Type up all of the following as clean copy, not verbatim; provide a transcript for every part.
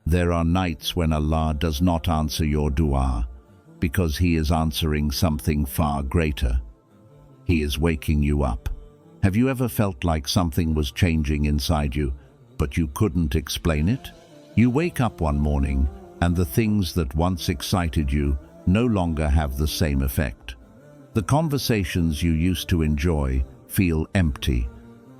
There are nights when Allah does not answer your dua because He is answering something far greater. He is waking you up. Have you ever felt like something was changing inside you, but you couldn't explain it? You wake up one morning and the things that once excited you no longer have the same effect. The conversations you used to enjoy feel empty.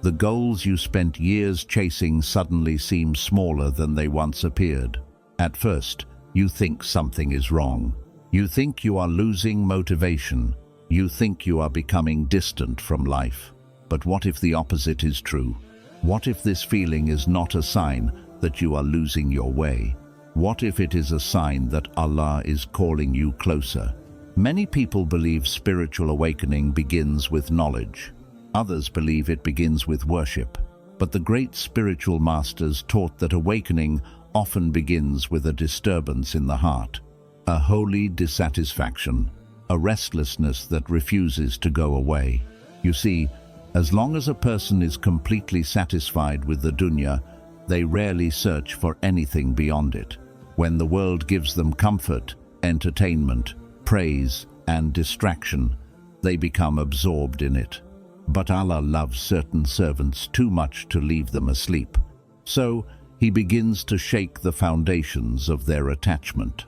The goals you spent years chasing suddenly seem smaller than they once appeared. At first, you think something is wrong. You think you are losing motivation. You think you are becoming distant from life. But what if the opposite is true? What if this feeling is not a sign that you are losing your way? What if it is a sign that Allah is calling you closer? Many people believe spiritual awakening begins with knowledge. Others believe it begins with worship. But the great spiritual masters taught that awakening often begins with a disturbance in the heart, a holy dissatisfaction, a restlessness that refuses to go away. You see, as long as a person is completely satisfied with the dunya, they rarely search for anything beyond it. When the world gives them comfort, entertainment, praise, and distraction, they become absorbed in it. But Allah loves certain servants too much to leave them asleep. So, He begins to shake the foundations of their attachment,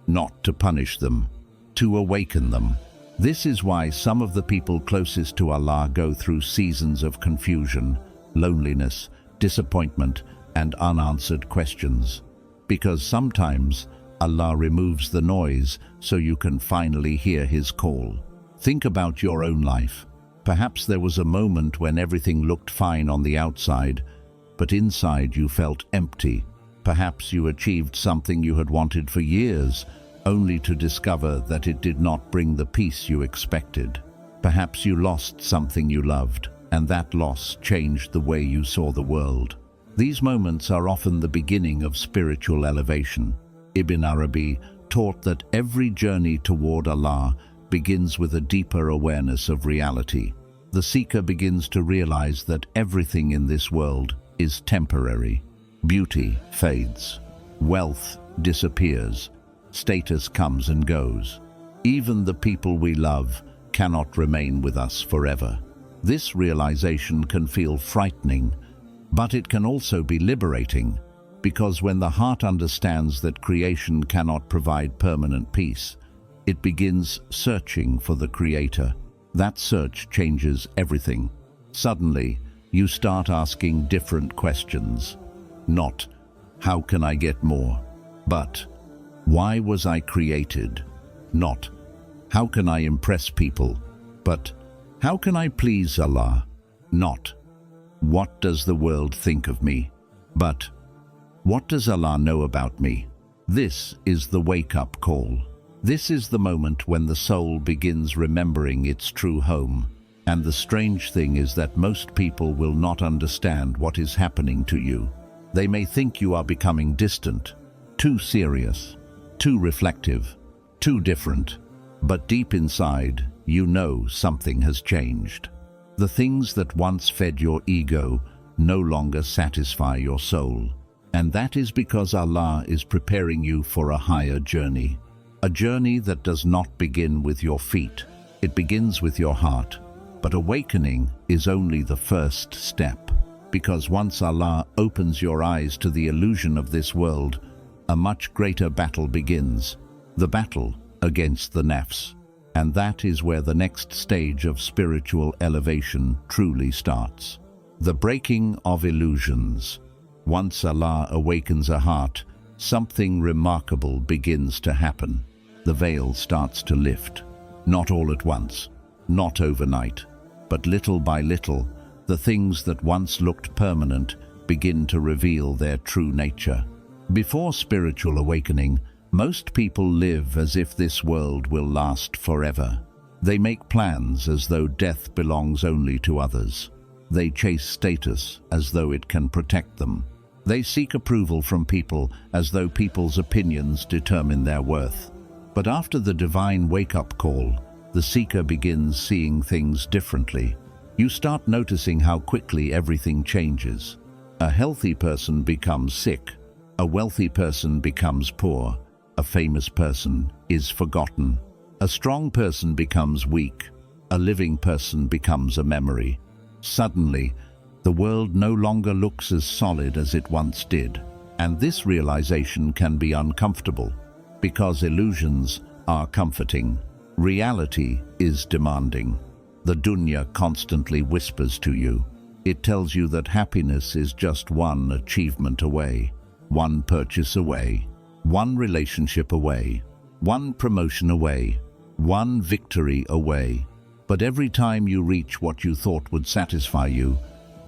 not to punish them, to awaken them. This is why some of the people closest to Allah go through seasons of confusion, loneliness, disappointment, and unanswered questions. Because sometimes Allah removes the noise so you can finally hear His call. Think about your own life. Perhaps there was a moment when everything looked fine on the outside, but inside you felt empty. Perhaps you achieved something you had wanted for years, only to discover that it did not bring the peace you expected. Perhaps you lost something you loved, and that loss changed the way you saw the world. These moments are often the beginning of spiritual elevation. Ibn Arabi taught that every journey toward Allah begins with a deeper awareness of reality. The seeker begins to realize that everything in this world is temporary. Beauty fades, wealth disappears, status comes and goes. Even the people we love cannot remain with us forever. This realization can feel frightening, but it can also be liberating, because when the heart understands that creation cannot provide permanent peace, it begins searching for the Creator. That search changes everything. Suddenly, you start asking different questions. Not, how can I get more? But, why was I created? Not, how can I impress people? But, how can I please Allah? Not, what does the world think of me? But, what does Allah know about me? This is the wake-up call. This is the moment when the soul begins remembering its true home. And the strange thing is that most people will not understand what is happening to you. They may think you are becoming distant, too serious, too reflective, too different. But deep inside, you know something has changed. The things that once fed your ego no longer satisfy your soul. And that is because Allah is preparing you for a higher journey. A journey that does not begin with your feet. It begins with your heart. But awakening is only the first step. Because once Allah opens your eyes to the illusion of this world, a much greater battle begins. The battle against the nafs. And that is where the next stage of spiritual elevation truly starts. The breaking of illusions. Once Allah awakens a heart, something remarkable begins to happen. The veil starts to lift. Not all at once, not overnight, but little by little, the things that once looked permanent begin to reveal their true nature. Before spiritual awakening, most people live as if this world will last forever. They make plans as though death belongs only to others. They chase status as though it can protect them. They seek approval from people as though people's opinions determine their worth. But after the divine wake-up call, the seeker begins seeing things differently. You start noticing how quickly everything changes. A healthy person becomes sick. A wealthy person becomes poor. A famous person is forgotten. A strong person becomes weak. A living person becomes a memory. Suddenly, the world no longer looks as solid as it once did. And this realization can be uncomfortable, because illusions are comforting. Reality is demanding. The dunya constantly whispers to you. It tells you that happiness is just one achievement away, one purchase away, one relationship away, one promotion away, one victory away. But every time you reach what you thought would satisfy you,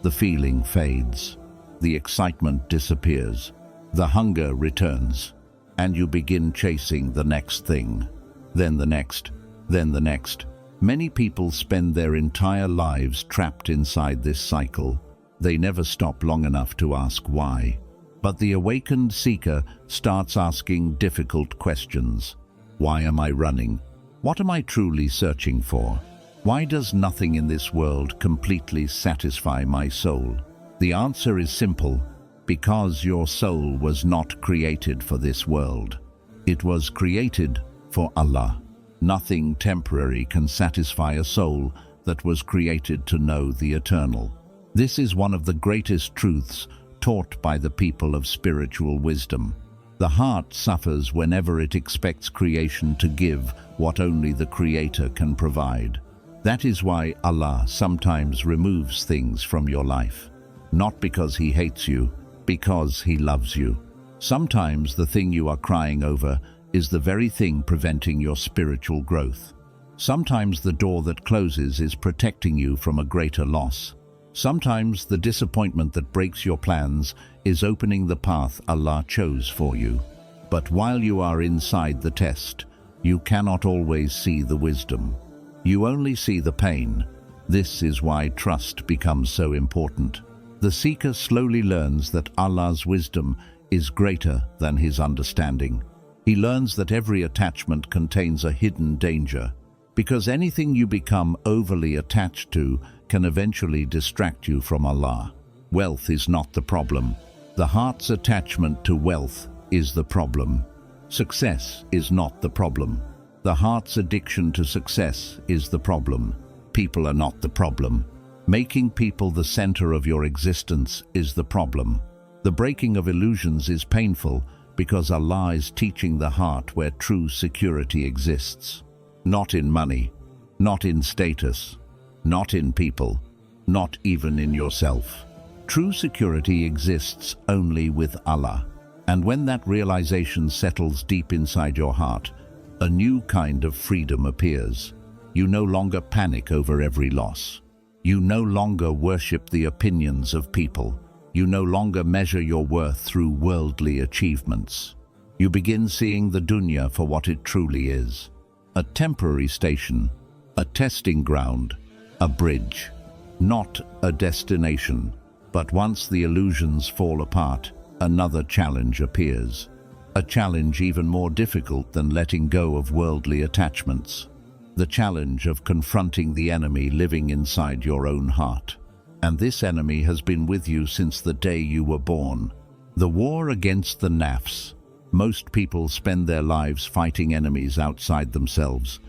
the feeling fades, the excitement disappears, the hunger returns, and you begin chasing the next thing, then the next, then the next. Many people spend their entire lives trapped inside this cycle. They never stop long enough to ask why. But the awakened seeker starts asking difficult questions. Why am I running? What am I truly searching for? Why does nothing in this world completely satisfy my soul? The answer is simple: because your soul was not created for this world. It was created for Allah. Nothing temporary can satisfy a soul that was created to know the eternal. This is one of the greatest truths taught by the people of spiritual wisdom. The heart suffers whenever it expects creation to give what only the Creator can provide. That is why Allah sometimes removes things from your life. Not because He hates you, because He loves you. Sometimes the thing you are crying over is the very thing preventing your spiritual growth. Sometimes the door that closes is protecting you from a greater loss. Sometimes the disappointment that breaks your plans is opening the path Allah chose for you. But while you are inside the test, you cannot always see the wisdom. You only see the pain. This is why trust becomes so important. The seeker slowly learns that Allah's wisdom is greater than his understanding. He learns that every attachment contains a hidden danger, because anything you become overly attached to can eventually distract you from Allah. Wealth is not the problem. The heart's attachment to wealth is the problem. Success is not the problem. The heart's addiction to success is the problem. People are not the problem. Making people the center of your existence is the problem. The breaking of illusions is painful because Allah is teaching the heart where true security exists. Not in money, not in status, not in people, not even in yourself. True security exists only with Allah. And when that realization settles deep inside your heart, a new kind of freedom appears. You no longer panic over every loss. You no longer worship the opinions of people. You no longer measure your worth through worldly achievements. You begin seeing the dunya for what it truly is: a temporary station, a testing ground, a bridge, not a destination. But once the illusions fall apart, another challenge appears. A challenge even more difficult than letting go of worldly attachments. The challenge of confronting the enemy living inside your own heart. And this enemy has been with you since the day you were born. The war against the nafs. Most people spend their lives fighting enemies outside themselves.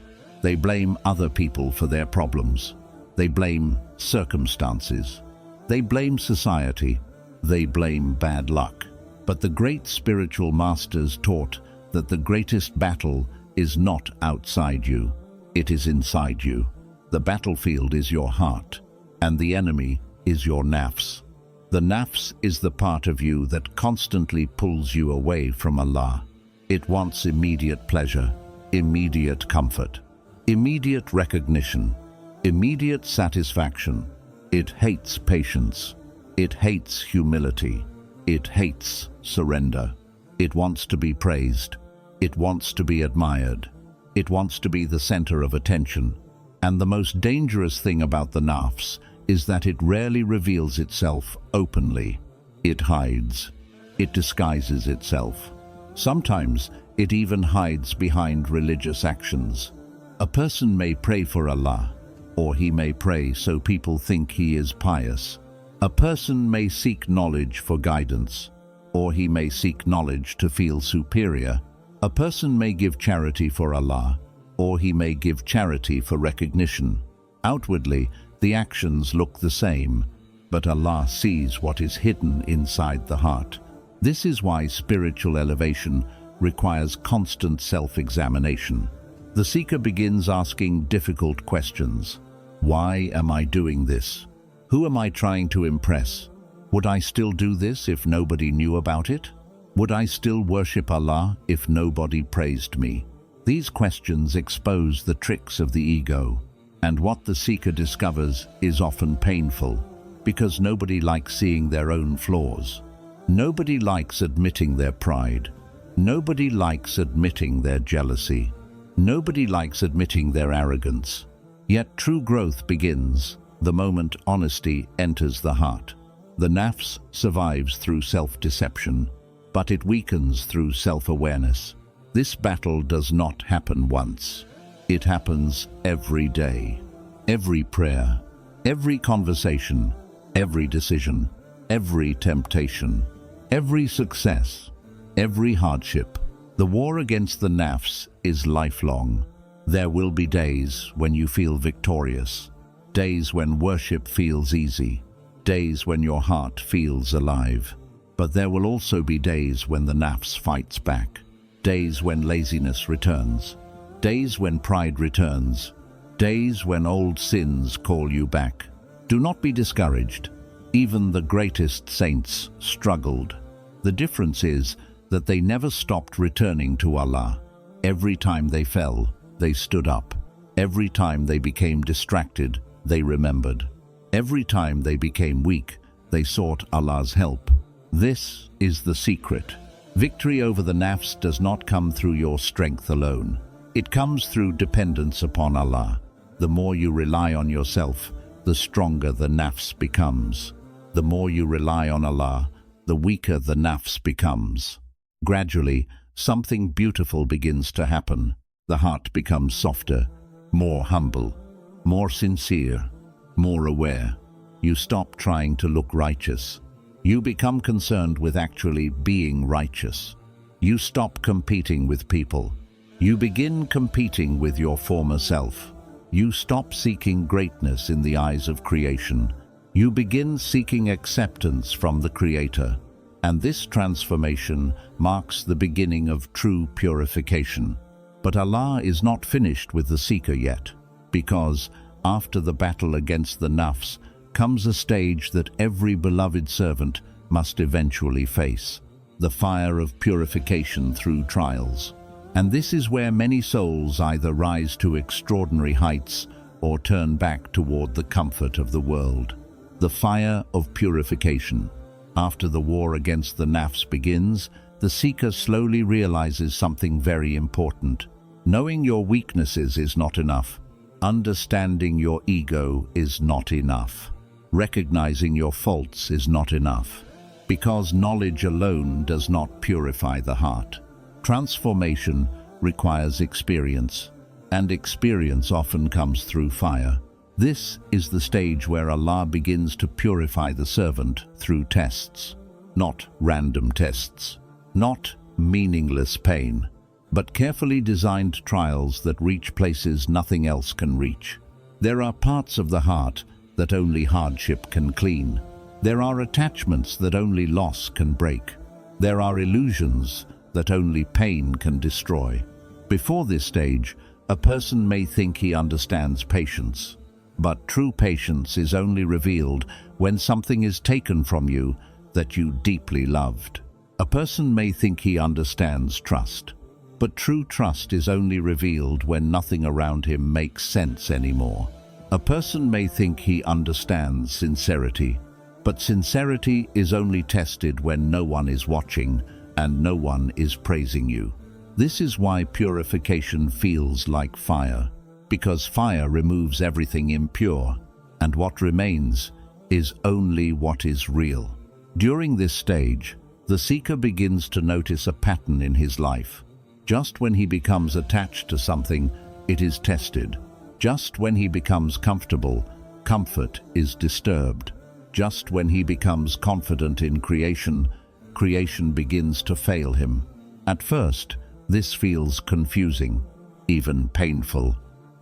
They blame other people for their problems. They blame circumstances. They blame society. They blame bad luck. But the great spiritual masters taught that the greatest battle is not outside you. It is inside you. The battlefield is your heart, and the enemy is your nafs. The nafs is the part of you that constantly pulls you away from Allah. It wants immediate pleasure, immediate comfort, immediate recognition, immediate satisfaction. It hates patience. It hates humility. It hates surrender. It wants to be praised. It wants to be admired. It wants to be the center of attention. And the most dangerous thing about the nafs is that it rarely reveals itself openly. It hides. It disguises itself. Sometimes it even hides behind religious actions. A person may pray for Allah, or he may pray so people think he is pious. A person may seek knowledge for guidance, or he may seek knowledge to feel superior. A person may give charity for Allah, or he may give charity for recognition. Outwardly, the actions look the same, but Allah sees what is hidden inside the heart. This is why spiritual elevation requires constant self-examination. The seeker begins asking difficult questions. Why am I doing this? Who am I trying to impress? Would I still do this if nobody knew about it? Would I still worship Allah if nobody praised me? These questions expose the tricks of the ego, and what the seeker discovers is often painful, because nobody likes seeing their own flaws. Nobody likes admitting their pride. Nobody likes admitting their jealousy. Nobody likes admitting their arrogance. Yet true growth begins the moment honesty enters the heart. The nafs survives through self-deception, but it weakens through self-awareness. This battle does not happen once. It happens every day. Every prayer, every conversation, every decision, every temptation, every success, every hardship. The war against the nafs is lifelong. There will be days when you feel victorious, days when worship feels easy, days when your heart feels alive. But there will also be days when the nafs fights back, days when laziness returns, days when pride returns, days when old sins call you back. Do not be discouraged. Even the greatest saints struggled. The difference is that they never stopped returning to Allah. Every time they fell, they stood up. Every time they became distracted, they remembered. Every time they became weak, they sought Allah's help. This is the secret. Victory over the nafs does not come through your strength alone. It comes through dependence upon Allah. The more you rely on yourself, the stronger the nafs becomes. The more you rely on Allah, the weaker the nafs becomes. Gradually, something beautiful begins to happen. The heart becomes softer, more humble, more sincere, more aware. You stop trying to look righteous. You become concerned with actually being righteous. You stop competing with people. You begin competing with your former self. You stop seeking greatness in the eyes of creation. You begin seeking acceptance from the Creator. And this transformation marks the beginning of true purification. But Allah is not finished with the seeker yet, because after the battle against the nafs comes a stage that every beloved servant must eventually face: the fire of purification through trials. And this is where many souls either rise to extraordinary heights or turn back toward the comfort of the world. The fire of purification. After the war against the nafs begins, the seeker slowly realizes something very important. Knowing your weaknesses is not enough. Understanding your ego is not enough. Recognizing your faults is not enough, because knowledge alone does not purify the heart. Transformation requires experience, and experience often comes through fire. This is the stage where Allah begins to purify the servant through tests. Not random tests, not meaningless pain, but carefully designed trials that reach places nothing else can reach. There are parts of the heart that only hardship can clean. There are attachments that only loss can break. There are illusions that only pain can destroy. Before this stage, a person may think he understands patience, but true patience is only revealed when something is taken from you that you deeply loved. A person may think he understands trust, but true trust is only revealed when nothing around him makes sense anymore. A person may think he understands sincerity, but sincerity is only tested when no one is watching and no one is praising you. This is why purification feels like fire, because fire removes everything impure, and what remains is only what is real. During this stage, the seeker begins to notice a pattern in his life. Just when he becomes attached to something, it is tested. Just when he becomes comfortable, comfort is disturbed. Just when he becomes confident in creation, creation begins to fail him. At first, this feels confusing, even painful.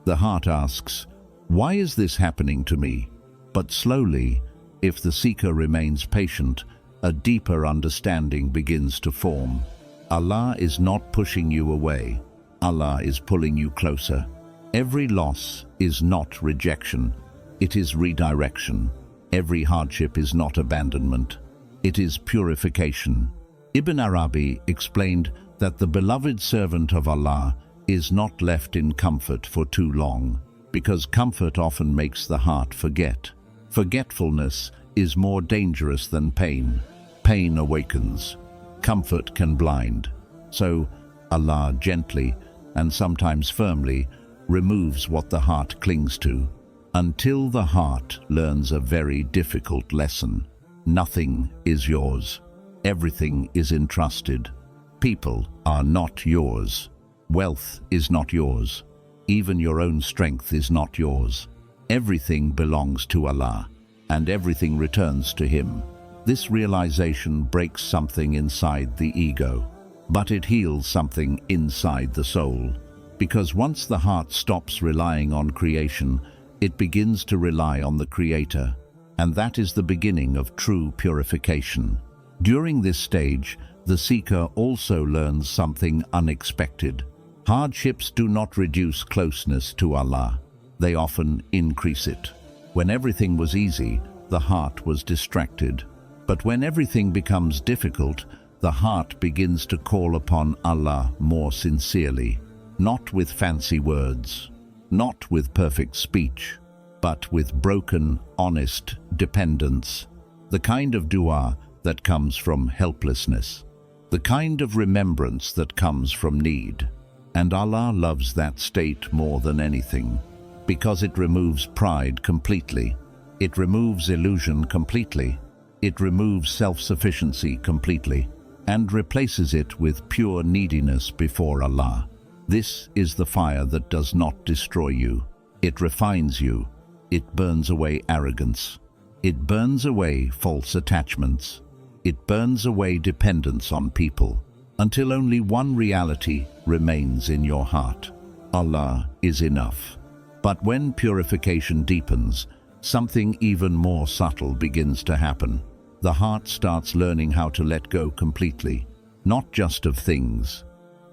The heart asks, "Why is this happening to me?" But slowly, if the seeker remains patient, a deeper understanding begins to form. Allah is not pushing you away. Allah is pulling you closer. Every loss is not rejection. It is redirection. Every hardship is not abandonment. It is purification. Ibn Arabi explained that the beloved servant of Allah is not left in comfort for too long, because comfort often makes the heart forget. Forgetfulness is more dangerous than pain. Pain awakens. Comfort can blind. So Allah gently, and sometimes firmly, removes what the heart clings to, until the heart learns a very difficult lesson. Nothing is yours. Everything is entrusted. People are not yours. Wealth is not yours. Even your own strength is not yours. Everything belongs to Allah, and everything returns to Him. This realization breaks something inside the ego, but it heals something inside the soul. Because once the heart stops relying on creation, it begins to rely on the Creator, and that is the beginning of true purification. During this stage, the seeker also learns something unexpected. Hardships do not reduce closeness to Allah. They often increase it. When everything was easy, the heart was distracted. But when everything becomes difficult, the heart begins to call upon Allah more sincerely, not with fancy words, not with perfect speech, but with broken, honest dependence. The kind of dua that comes from helplessness, the kind of remembrance that comes from need. And Allah loves that state more than anything, because it removes pride completely. It removes illusion completely. It removes self-sufficiency completely, and replaces it with pure neediness before Allah. This is the fire that does not destroy you. It refines you. It burns away arrogance. It burns away false attachments. It burns away dependence on people, until only one reality remains in your heart. Allah is enough. But when purification deepens, something even more subtle begins to happen. The heart starts learning how to let go completely, not just of things,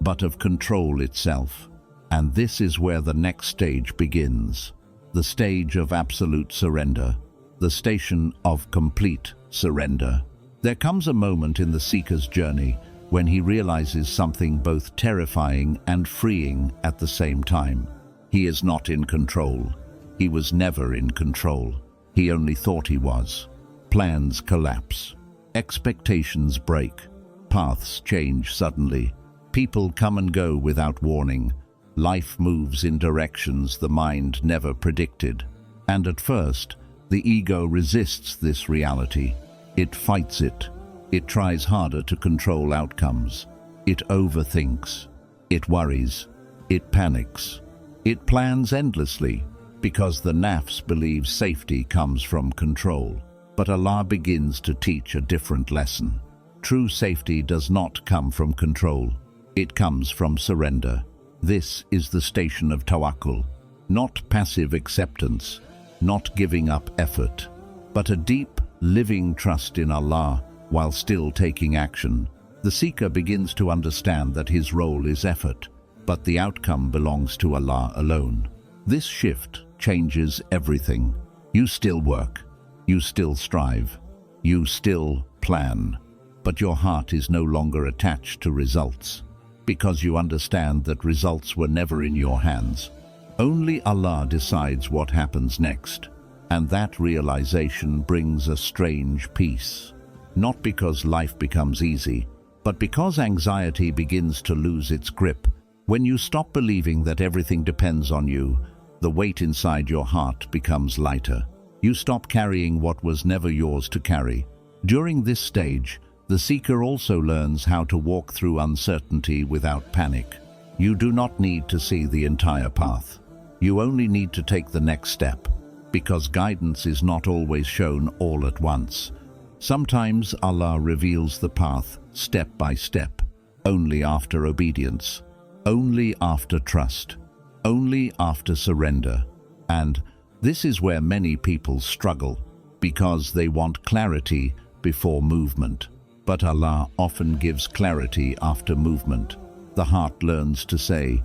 but of control itself. And this is where the next stage begins. The stage of absolute surrender, the station of complete surrender. There comes a moment in the seeker's journey when he realizes something both terrifying and freeing at the same time. He is not in control. He was never in control. He only thought he was. Plans collapse. Expectations break. Paths change suddenly. People come and go without warning. Life moves in directions the mind never predicted. And at first, the ego resists this reality. It fights it. It tries harder to control outcomes. It overthinks. It worries. It panics. It plans endlessly, because the nafs believes safety comes from control. But Allah begins to teach a different lesson. True safety does not come from control. It comes from surrender. This is the station of tawakkul, not passive acceptance, not giving up effort, but a deep, living trust in Allah while still taking action. The seeker begins to understand that his role is effort, but the outcome belongs to Allah alone. This shift changes everything. You still work, you still strive, you still plan, but your heart is no longer attached to results, because you understand that results were never in your hands. Only Allah decides what happens next, and that realization brings a strange peace. Not because life becomes easy, but because anxiety begins to lose its grip. When you stop believing that everything depends on you, the weight inside your heart becomes lighter. You stop carrying what was never yours to carry. During this stage, the seeker also learns how to walk through uncertainty without panic. You do not need to see the entire path. You only need to take the next step, because guidance is not always shown all at once. Sometimes Allah reveals the path step by step, only after obedience, only after trust, only after surrender. And this is where many people struggle, because they want clarity before movement. But Allah often gives clarity after movement. The heart learns to say,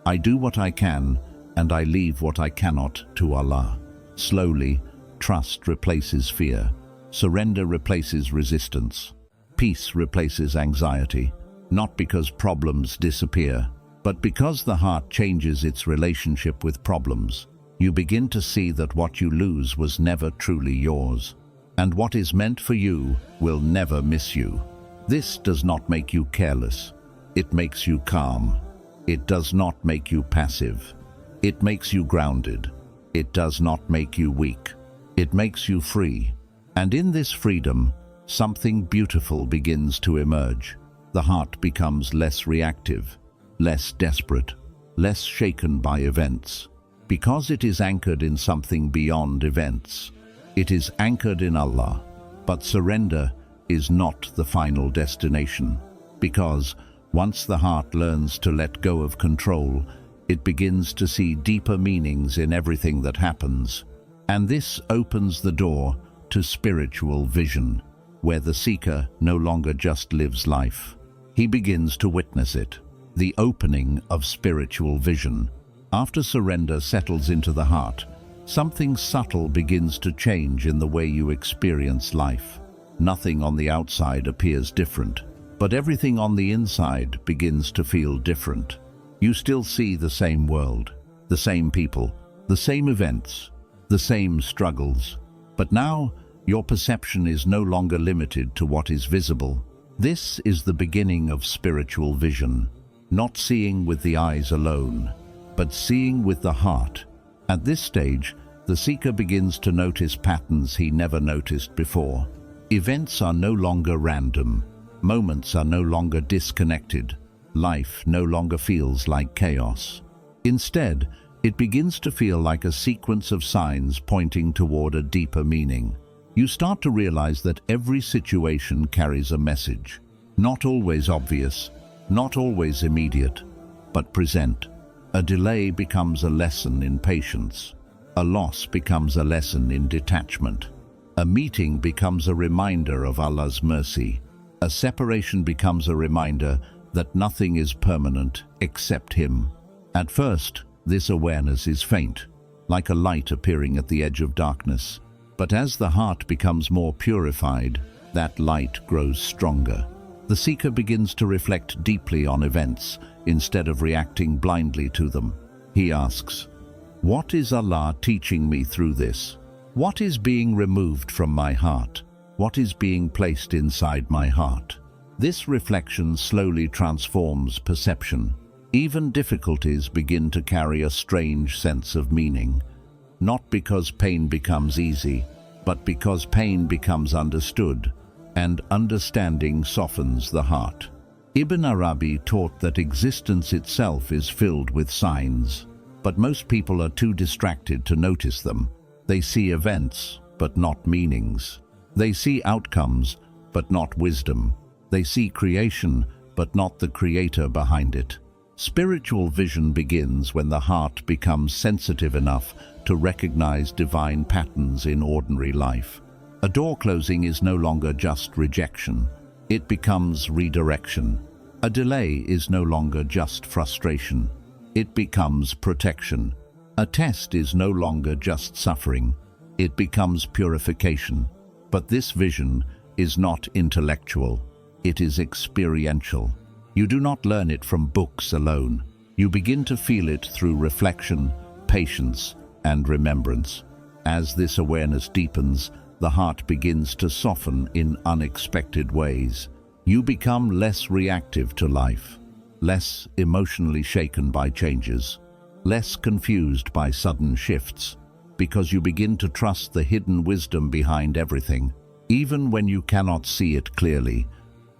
I do what I can and I leave what I cannot to Allah. Slowly, trust replaces fear. Surrender replaces resistance. Peace replaces anxiety, not because problems disappear, but because the heart changes its relationship with problems. You begin to see that what you lose was never truly yours, and what is meant for you will never miss you. This does not make you careless. It makes you calm. It does not make you passive. It makes you grounded. It does not make you weak. It makes you free. And in this freedom, something beautiful begins to emerge. The heart becomes less reactive, less desperate, less shaken by events, because it is anchored in something beyond events. It is anchored in Allah. But surrender is not the final destination, because once the heart learns to let go of control, it begins to see deeper meanings in everything that happens. And this opens the door to spiritual vision, where the seeker no longer just lives life. He begins to witness it, the opening of spiritual vision. After surrender settles into the heart, something subtle begins to change in the way you experience life. Nothing on the outside appears different, but everything on the inside begins to feel different. You still see the same world, the same people, the same events, the same struggles. But now, your perception is no longer limited to what is visible. This is the beginning of spiritual vision, not seeing with the eyes alone, but seeing with the heart. At this stage, the seeker begins to notice patterns he never noticed before. Events are no longer random. Moments are no longer disconnected. Life no longer feels like chaos. Instead, it begins to feel like a sequence of signs pointing toward a deeper meaning. You start to realize that every situation carries a message, not always obvious, not always immediate, but present. A delay becomes a lesson in patience. A loss becomes a lesson in detachment. A meeting becomes a reminder of Allah's mercy. A separation becomes a reminder that nothing is permanent except Him. At first, this awareness is faint, like a light appearing at the edge of darkness. But as the heart becomes more purified, that light grows stronger. The seeker begins to reflect deeply on events instead of reacting blindly to them. He asks, what is Allah teaching me through this? What is being removed from my heart? What is being placed inside my heart? This reflection slowly transforms perception. Even difficulties begin to carry a strange sense of meaning, not because pain becomes easy, but because pain becomes understood, and understanding softens the heart. Ibn Arabi taught that existence itself is filled with signs, but most people are too distracted to notice them. They see events, but not meanings. They see outcomes, but not wisdom. They see creation, but not the creator behind it. Spiritual vision begins when the heart becomes sensitive enough to recognize divine patterns in ordinary life. A door closing is no longer just rejection. It becomes redirection. A delay is no longer just frustration. It becomes protection. A test is no longer just suffering. It becomes purification. But this vision is not intellectual. It is experiential. You do not learn it from books alone. You begin to feel it through reflection, patience, and remembrance. As this awareness deepens, the heart begins to soften in unexpected ways. You become less reactive to life, less emotionally shaken by changes, less confused by sudden shifts, because you begin to trust the hidden wisdom behind everything, even when you cannot see it clearly.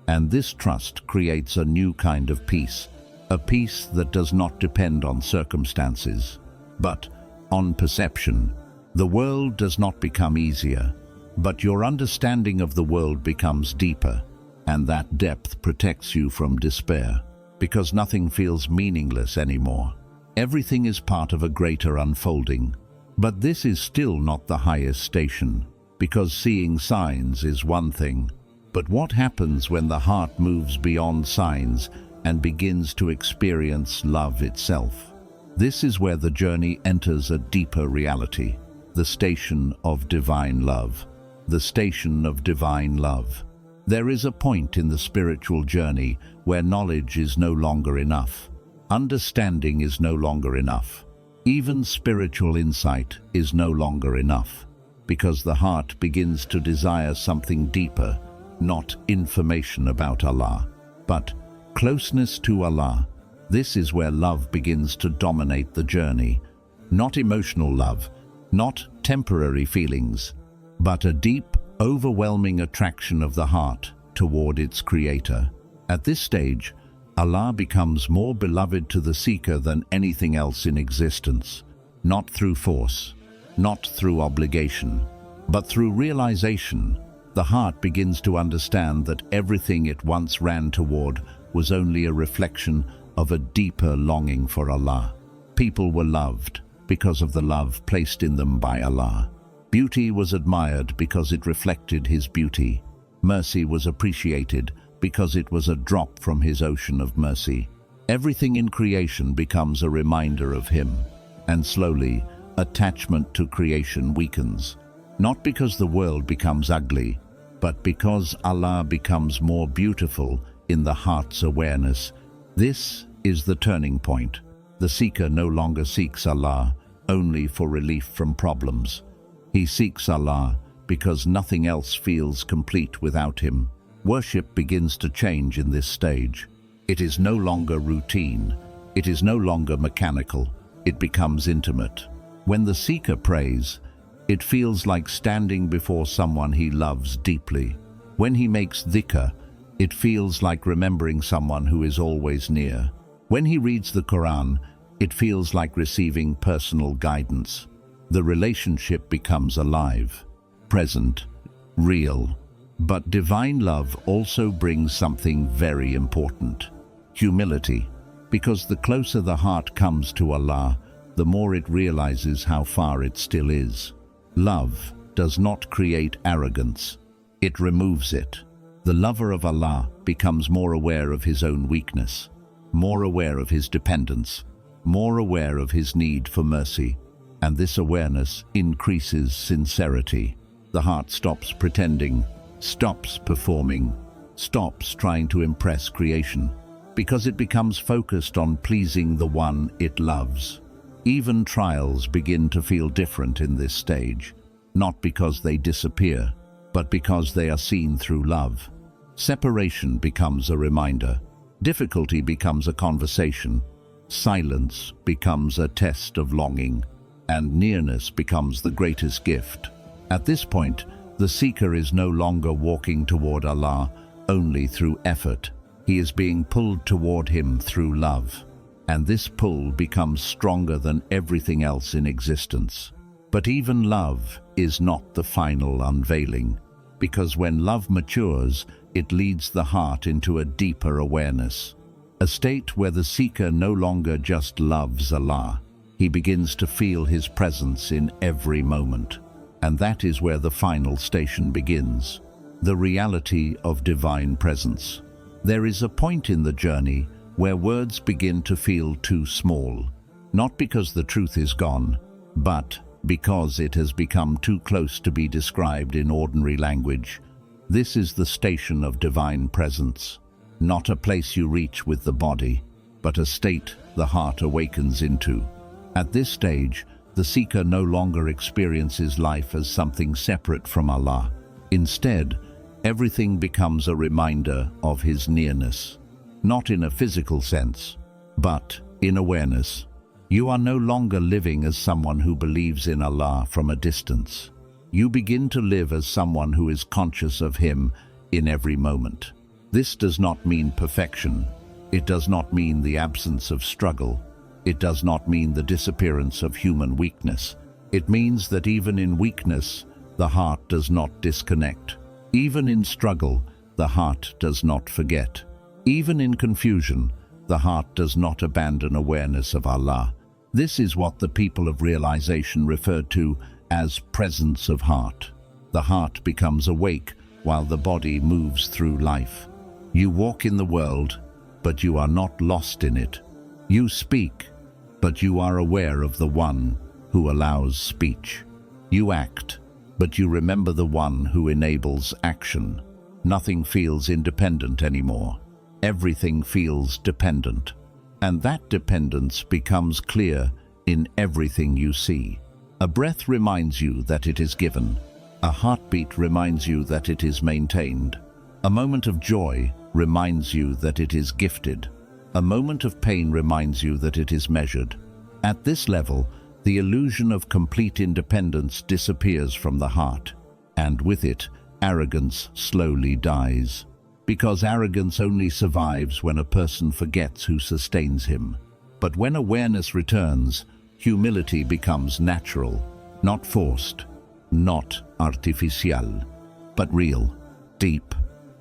And this trust creates a new kind of peace, a peace that does not depend on circumstances, but on perception. The world does not become easier. But your understanding of the world becomes deeper, and that depth protects you from despair, because nothing feels meaningless anymore. Everything is part of a greater unfolding. But this is still not the highest station, because seeing signs is one thing. But what happens when the heart moves beyond signs and begins to experience love itself? This is where the journey enters a deeper reality, the station of divine love. The station of divine love. There is a point in the spiritual journey where knowledge is no longer enough. Understanding is no longer enough. Even spiritual insight is no longer enough, because the heart begins to desire something deeper, not information about Allah, but closeness to Allah. This is where love begins to dominate the journey. Not emotional love, not temporary feelings, but a deep, overwhelming attraction of the heart toward its creator. At this stage, Allah becomes more beloved to the seeker than anything else in existence, not through force, not through obligation, but through realization. The heart begins to understand that everything it once ran toward was only a reflection of a deeper longing for Allah. People were loved because of the love placed in them by Allah. Beauty was admired because it reflected His beauty. Mercy was appreciated because it was a drop from His ocean of mercy. Everything in creation becomes a reminder of Him, and slowly, attachment to creation weakens. Not because the world becomes ugly, but because Allah becomes more beautiful in the heart's awareness. This is the turning point. The seeker no longer seeks Allah only for relief from problems. He seeks Allah because nothing else feels complete without Him. Worship begins to change in this stage. It is no longer routine. It is no longer mechanical. It becomes intimate. When the seeker prays, it feels like standing before someone he loves deeply. When he makes dhikr, it feels like remembering someone who is always near. When he reads the Quran, it feels like receiving personal guidance. The relationship becomes alive, present, real. But divine love also brings something very important: humility. Because the closer the heart comes to Allah, the more it realizes how far it still is. Love does not create arrogance, it removes it. The lover of Allah becomes more aware of his own weakness, more aware of his dependence, more aware of his need for mercy, and this awareness increases sincerity. The heart stops pretending, stops performing, stops trying to impress creation, because it becomes focused on pleasing the one it loves. Even trials begin to feel different in this stage, not because they disappear, but because they are seen through love. Separation becomes a reminder, difficulty becomes a conversation, silence becomes a test of longing, and nearness becomes the greatest gift. At this point, the seeker is no longer walking toward Allah only through effort. He is being pulled toward Him through love, and this pull becomes stronger than everything else in existence. But even love is not the final unveiling, because when love matures, it leads the heart into a deeper awareness, a state where the seeker no longer just loves Allah. He begins to feel His presence in every moment. And that is where the final station begins, the reality of divine presence. There is a point in the journey where words begin to feel too small, not because the truth is gone, but because it has become too close to be described in ordinary language. This is the station of divine presence, not a place you reach with the body, but a state the heart awakens into. At this stage, the seeker no longer experiences life as something separate from Allah. Instead, everything becomes a reminder of His nearness, not in a physical sense, but in awareness. You are no longer living as someone who believes in Allah from a distance. You begin to live as someone who is conscious of Him in every moment. This does not mean perfection. It does not mean the absence of struggle. It does not mean the disappearance of human weakness. It means that even in weakness, the heart does not disconnect. Even in struggle, the heart does not forget. Even in confusion, the heart does not abandon awareness of Allah. This is what the people of realization referred to as presence of heart. The heart becomes awake while the body moves through life. You walk in the world, but you are not lost in it. You speak, but you are aware of the one who allows speech. You act, but you remember the one who enables action. Nothing feels independent anymore. Everything feels dependent. And that dependence becomes clear in everything you see. A breath reminds you that it is given. A heartbeat reminds you that it is maintained. A moment of joy reminds you that it is gifted. A moment of pain reminds you that it is measured. At this level, the illusion of complete independence disappears from the heart, and with it, arrogance slowly dies. Because arrogance only survives when a person forgets who sustains him. But when awareness returns, humility becomes natural, not forced, not artificial, but real, deep,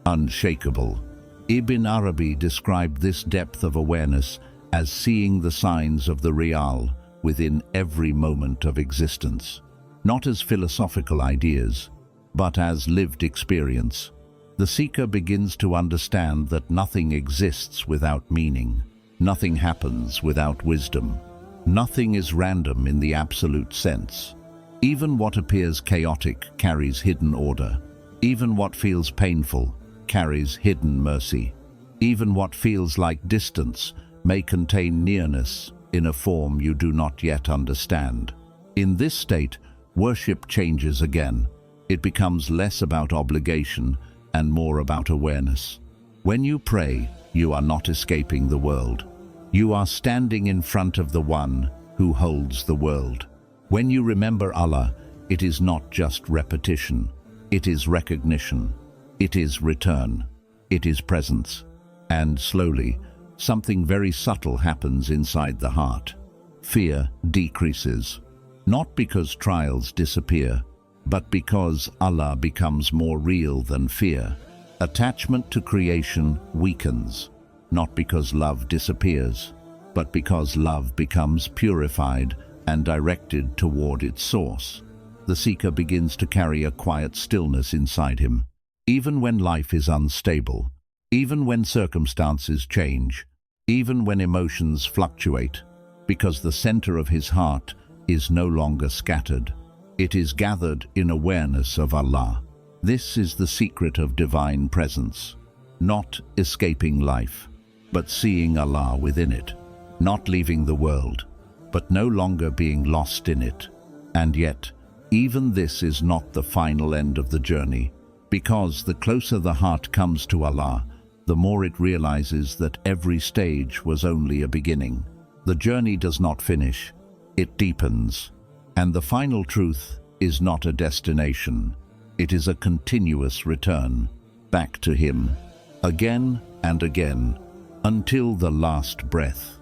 unshakable. Ibn Arabi described this depth of awareness as seeing the signs of the real within every moment of existence, not as philosophical ideas, but as lived experience. The seeker begins to understand that nothing exists without meaning, nothing happens without wisdom, nothing is random in the absolute sense. Even what appears chaotic carries hidden order. Even what feels painful carries hidden mercy. Even what feels like distance may contain nearness in a form you do not yet understand. In this state, worship changes again. It becomes less about obligation and more about awareness. When you pray, you are not escaping the world. You are standing in front of the one who holds the world. When you remember Allah, it is not just repetition. It is recognition. It is return. It is presence. And slowly, something very subtle happens inside the heart. Fear decreases, not because trials disappear, but because Allah becomes more real than fear. Attachment to creation weakens, not because love disappears, but because love becomes purified and directed toward its source. The seeker begins to carry a quiet stillness inside him. Even when life is unstable, even when circumstances change, even when emotions fluctuate, because the center of his heart is no longer scattered. It is gathered in awareness of Allah. This is the secret of divine presence. Not escaping life, but seeing Allah within it. Not leaving the world, but no longer being lost in it. And yet, even this is not the final end of the journey, because the closer the heart comes to Allah, the more it realizes that every stage was only a beginning. The journey does not finish, it deepens. And the final truth is not a destination. It is a continuous return back to Him, again and again, until the last breath.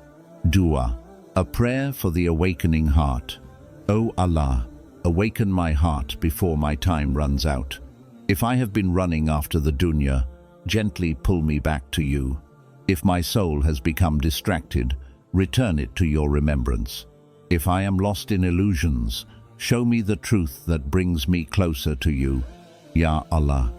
Dua, a prayer for the awakening heart. O Allah, awaken my heart before my time runs out. If I have been running after the dunya, gently pull me back to you. If my soul has become distracted, return it to your remembrance. If I am lost in illusions, show me the truth that brings me closer to you. Ya Allah,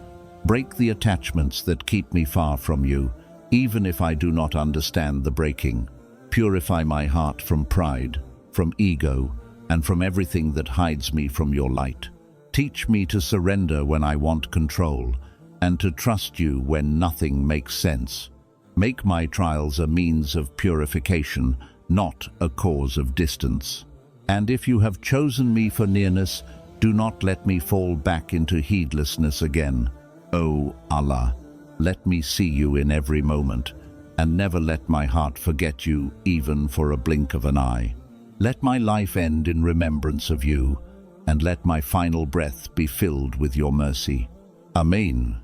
break the attachments that keep me far from you, even if I do not understand the breaking. Purify my heart from pride, from ego, and from everything that hides me from your light. Teach me to surrender when I want control, and to trust you when nothing makes sense. Make my trials a means of purification, not a cause of distance. And if you have chosen me for nearness, do not let me fall back into heedlessness again. O Allah, let me see you in every moment, and never let my heart forget you even for a blink of an eye. Let my life end in remembrance of you, and let my final breath be filled with your mercy. Amen.